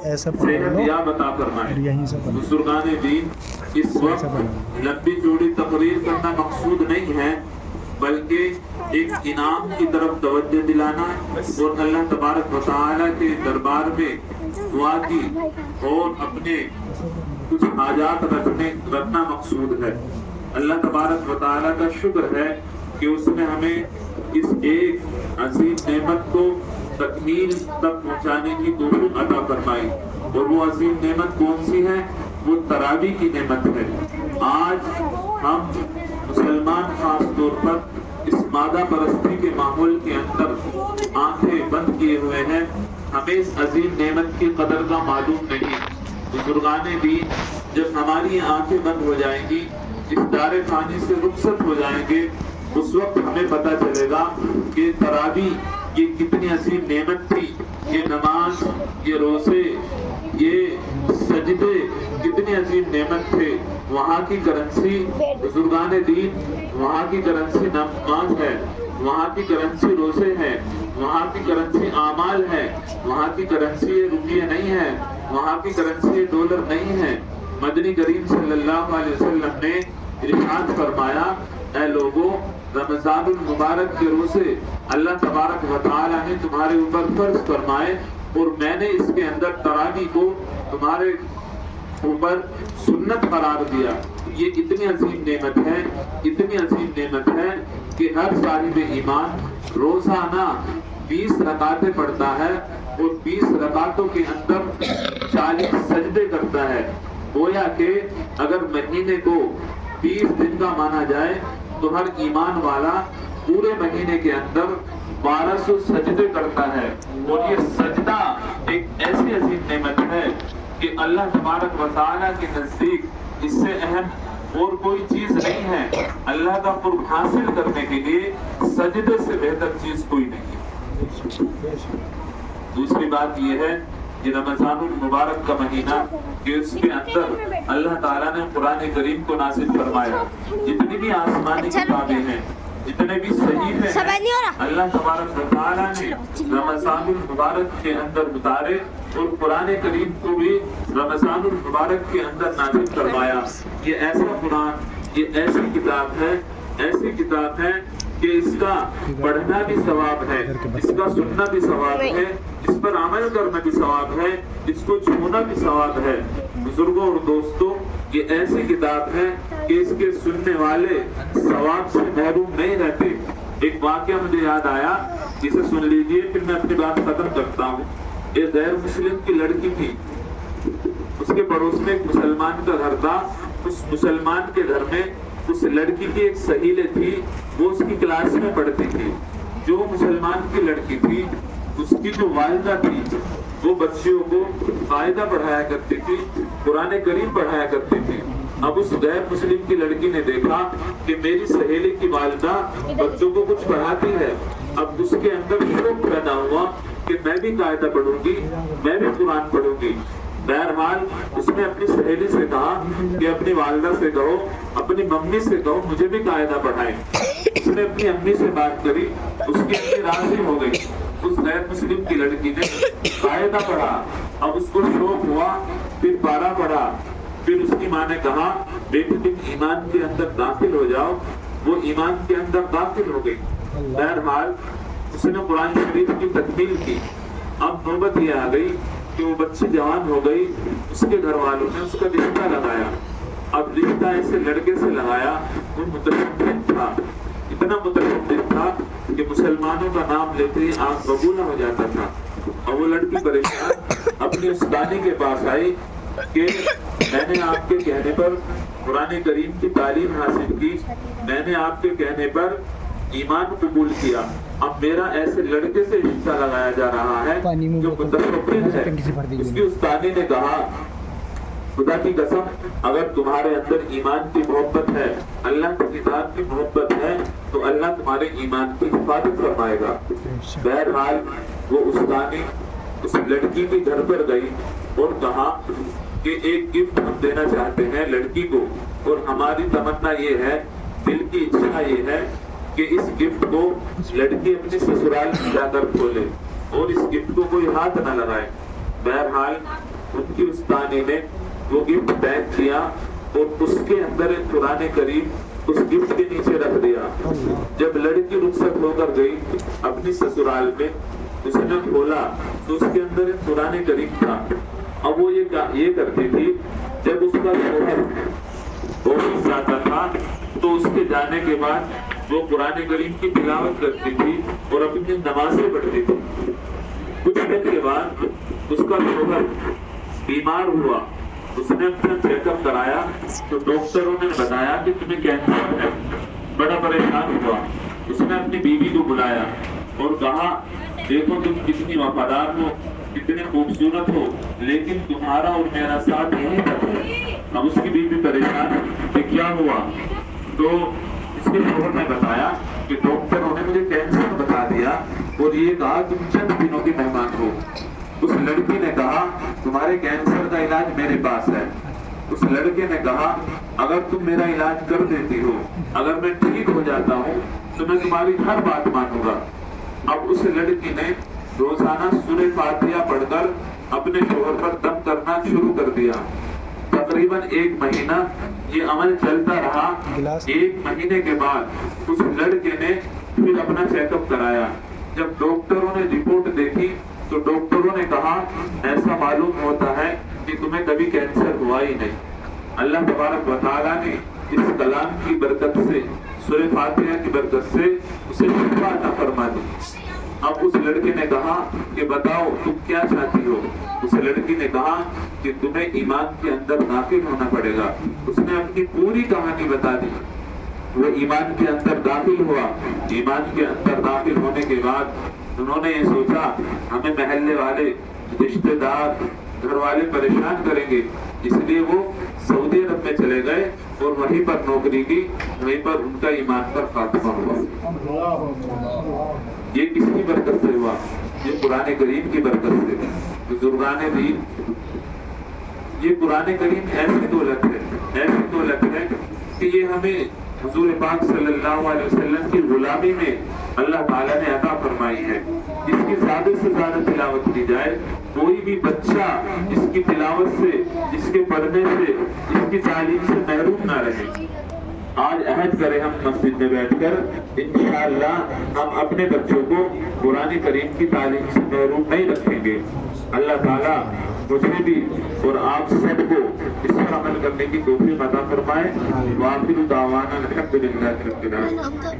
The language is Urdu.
ایسا صحت یاب عطا فرمائے۔ بزرگان دین، اس وقت لمبی چوڑی تقریر کرنا مقصود نہیں ہے، بلکہ ایک انعام کی طرف توجہ دلانا اور اللہ تبارک و تعالیٰ کے دربار میں دعا کی اور اپنے کچھ حاجات رکھنا مقصود ہے۔ اللہ تبارک و تعالیٰ کا شکر ہے کہ اس نے ہمیں اس ایک عظیم نعمت کو تکمیل تک پہنچانے کی توفیق عطا فرمائی، اور وہ عظیم نعمت کون سی ہے؟ وہ تراویح کی نعمت ہے۔ آج ہم مسلمان خاص طور پر اس مادہ پرستی کے ماحول کے اندر آنکھیں بند کیے ہوئے ہیں، ہمیں اس عظیم نعمت کی قدر کا معلوم نہیں۔ بزرگان دین جب ہماری آنکھیں بند ہو جائیں گی، اس دار فانی سے رخصت ہو جائیں گے، اس وقت ہمیں پتہ چلے گا کہ تراویح یہ کتنی عظیم نعمت تھی، یہ نماز، یہ روزے، یہ سجدے کتنی عظیم نعمت تھے۔ وہاں کی کرنسی بزرگان دین، وہاں کی کرنسی نماز ہے، وہاں کی کرنسی روزے ہیں، وہاں کی کرنسی اعمال ہے، وہاں کی کرنسی روپیے نہیں ہے، وہاں کی کرنسی ڈالر نہیں ہے۔ مدنی کریم صلی اللہ علیہ وسلم نے ارشاد فرمایا، اے لوگوں، رمضان المبارک کے روزے اللہ تبارک و تعالیٰ نے تمہارے اوپر فرض فرمائے، اور میں نے اس کے اندر تراویح کو تمہارے اوپر سنت قرار دیا۔ یہ اتنی عظیم نعمت ہے، اتنی عظیم نعمت ہے کہ ہر صاحب ایمان روزانہ 20 رکعتیں پڑھتا ہے، اور 20 رکعتوں کے اندر 40 سجدے کرتا ہے۔ گویا کہ اگر مہینے کو 20 دن کا مانا جائے تو ہر ایمان والا پورے مہینے کے اندر 1200 سجدے کرتا ہے، اور یہ سجدہ ایک ایسی عظیم نعمت ہے کہ اللہ تبارک و تعالیٰ کے نزدیک اس سے اہم اور کوئی چیز نہیں ہے۔ اللہ کا قرب حاصل کرنے کے لیے سجدے سے بہتر چیز کوئی نہیں ہے۔ دوسری بات یہ ہے کہ رمضان المبارک کا مہینہ کہ اس کے اندر اللہ تعالیٰ نے قرآن کریم کو نازل فرمایا۔ جتنی بھی آسمانی کتابیں ہیں، جتنے بھی صحیفے ہیں، اللہ تبارک و تعالیٰ نے رمضان المبارک کے اندر اتارے، اور قرآن کریم کو بھی رمضان المبارک کے اندر نازل فرمایا۔ یہ ایسا قرآن، یہ ایسی کتاب ہے، ایسی کتاب ہے کہ اس کا پڑھنا بھی ثواب ہے، اس کا سننا بھی ثواب ہے، اس پر عمل کرنا بھی ثواب ہے، اس کو چھونا بھی ثواب ہے۔ بزرگوں اور دوستوں، یہ ایسی کتاب ہے کہ اس کے سننے والے ثواب سے محروم نہیں رہتے۔ ایک واقعہ مجھے یاد آیا، اسے سن لیجئے، پھر میں اپنی بات ختم کرتا ہوں۔ ایک غیر مسلم کی لڑکی تھی، اس کے پڑوس میں ایک مسلمان کا گھر تھا۔ اس مسلمان کے گھر میں اس لڑکی کی ایک سہیلے تھی، وہ اس کی کلاس میں پڑھتی تھی۔ جو مسلمان کی لڑکی تھی، اس کی جو والدہ تھی، وہ بچیوں کو قاعدہ پڑھایا کرتی تھی، قرآن کریم پڑھایا کرتی تھی۔ اب اس غیر مسلم کی لڑکی نے دیکھا کہ میری سہیلی کی والدہ بچوں کو کچھ پڑھاتی ہے۔ اب اس کے اندر شوق پیدا ہوا کہ میں بھی قاعدہ پڑھوں گی، میں بھی قرآن پڑھوں گی۔ بہرحال اس نے اپنی سہیلی سے کہا کہ اپنی والدہ سے کہو، اپنی ممی سے کہو مجھے بھی قاعدہ پڑھائیں۔ اس نے اپنی امی سے بات کری، اس کی امی راضی ہو گئی۔ اس غیر مسلم کی لڑکی نے قاعدہ پڑھا، اب اس کو شوق ہوا، پھر پارا پڑھا۔ پھر اس کی ماں نے کہا، بیٹی تم ایمان کے اندر داخل ہو جاؤ۔ وہ ایمان کے اندر داخل ہو گئی۔ بہرحال اس نے قرآن شریف کی تکمیل کی۔ اب نوبت یہ آ گئی کہ وہ بچی جوان ہو گئی، اس کے گھر والوں نے اس کا رشتہ لگایا۔ اب رشتہ ایسے لڑکے سے لگایا، وہ متشدد تھا، اتنا متشدد تھا کہ مسلمانوں کا نام لیتے ہی آنکھ بگولا ہو جاتا تھا۔ اور وہ لڑکی پریشان اپنی استادی کے پاس آئی کہ میں نے آپ کے کہنے پر قرآن کریم کی تعلیم حاصل کی، میں نے آپ کے کہنے پر ایمان قبول کیا، اب میرا ایسے لڑکے سے رشتہ لگایا جا رہا ہے جو متشدد ہے۔ اس کی استادی نے کہا، خدا کی قسم اگر تمہارے اندر ایمان کی محبت ہے، اللہ کی کتاب کی محبت ہے، تو اللہ تمہارے ایمان کی حفاظت فرمائے گا۔ بہرحال وہ استادی اس لڑکی کے گھر پر گئی اور کہا کہ ایک گفٹ ہم دینا چاہتے ہیں لڑکی کو، اور ہماری تمنا یہ ہے، دل کی اچھا یہ ہے کہ اس گفٹ کو لڑکی اپنے سسرال میں جا کر کھولے اور اس گفٹ کو کوئی ہاتھ نہ لگائے۔ بہرحال ان کی استانی نے وہ گفٹ پیک کیا اور اس کے اندر قرآن کریم اس گفٹ کے نیچے رکھ دیا۔ جب لڑکی رخصت ہو کر گئی اپنی سسرال میں، اس نے کھولا تو اس کے اندر ایک قرآن کریم تھا۔ اب وہ یہ کرتی تھی، جب اس کا شوہر آفس جاتا تھا تو اس کے جانے کے بعد وہ قرآن کریم کی تلاوت کرتی تھی اور اپنی نمازیں پڑھتی تھی۔ کچھ دن کے بعد اس کا شوہر بیمار ہوا، اس نے اپنا چیک اپ کرایا تو ڈاکٹروں نے بتایا کہ تمہیں کینسر ہے۔ بڑا پریشان ہوا، اس نے اپنی بیوی کو بلایا اور کہا دیکھو تم کتنی وفادار ہو، کتنے خوبصورت ہو، لیکن تمہارا اور میرا ساتھ یہیں تک ہے۔ اب اس کی بیوی پریشان کہ کیا ہوا، تو اس کے شوہر نے بتایا کہ ڈاکٹروں نے مجھے کینسر بتا دیا اور یہ کہا تم چند دنوں کی مہمان ہو۔ اس لڑکی نے کہا تمہارے کینسر کا علاج میرے پاس ہے۔ اس لڑکے نے کہا اگر تم میرا علاج کر دیتی ہو، اگر میں ٹھیک ہو جاتا ہوں تو میں تمہاری ہر بات مانوں گا۔ اب اس لڑکی نے روزانہ سورہ فاتحہ پڑھ کر اپنے شوہر پر دم کرنا شروع کر دیا۔ تقریباً 1 مہینہ یہ عمل چلتا رہا۔ 1 مہینے کے بعد اس لڑکے نے پھر اپنا چیک اپ کرایا۔ جب ڈاکٹروں نے رپورٹ دیکھی تو ڈاکٹروں نے کہا ایسا معلوم ہوتا ہے کہ تمہیں کبھی کینسر ہوا ہی نہیں۔ اللہ تبارک و تعالیٰ نے اس کلام کی برکت سے، سورہ فاتحہ کی برکت سے اسے شفا عطا فرما دی۔ اب اس لڑکے نے کہا کہ بتاؤ تم کیا چاہتی ہو؟ اس لڑکی نے کہا کہ تمہیں ایمان کے اندر داخل ہونا پڑے گا۔ اس نے اپنی پوری کہانی بتا دی۔ وہ ایمان کے اندر داخل ہوا۔ ایمان کے اندر داخل ہونے کے بعد انہوں نے یہ سوچا ہمیں محلے والے، رشتہ دار، گھر والے پریشان کریں گے، اس لیے وہ سعودی عرب میں چلے گئے اور وہیں پر نوکری کی، وہیں پر ان کا ایمان پر خاتمہ ہوا۔ یہ کس کی برکت سے ہوا؟ یہ قرآن کریم کی برکت سے۔ بزرگان دین، یہ قرآن کریم ایسی دولت ہے کہ یہ ہمیں حضور پاک صلی اللہ علیہ وسلم کی غلامی میں اللہ تعالیٰ نے عطا فرمائی ہے۔ اس کی زیادہ سے زیادہ تلاوت کی جائے، کوئی بھی بچہ اس کی تلاوت سے، اس کے پڑھنے سے، اس کی تعلیم سے محروم نہ رہے۔ آج عہد کریں ہم مسجد میں بیٹھ کر انشاءاللہ ہم اپنے بچوں کو قرآن کریم کی تعلیم سے محروم نہیں رکھیں گے۔ اللہ تعالیٰ مجھے بھی اور آپ سب کو اس پر عمل کرنے کی توفیق عطا فرمائے۔ وآخر دعوانا الحمدللہ رب العالمین۔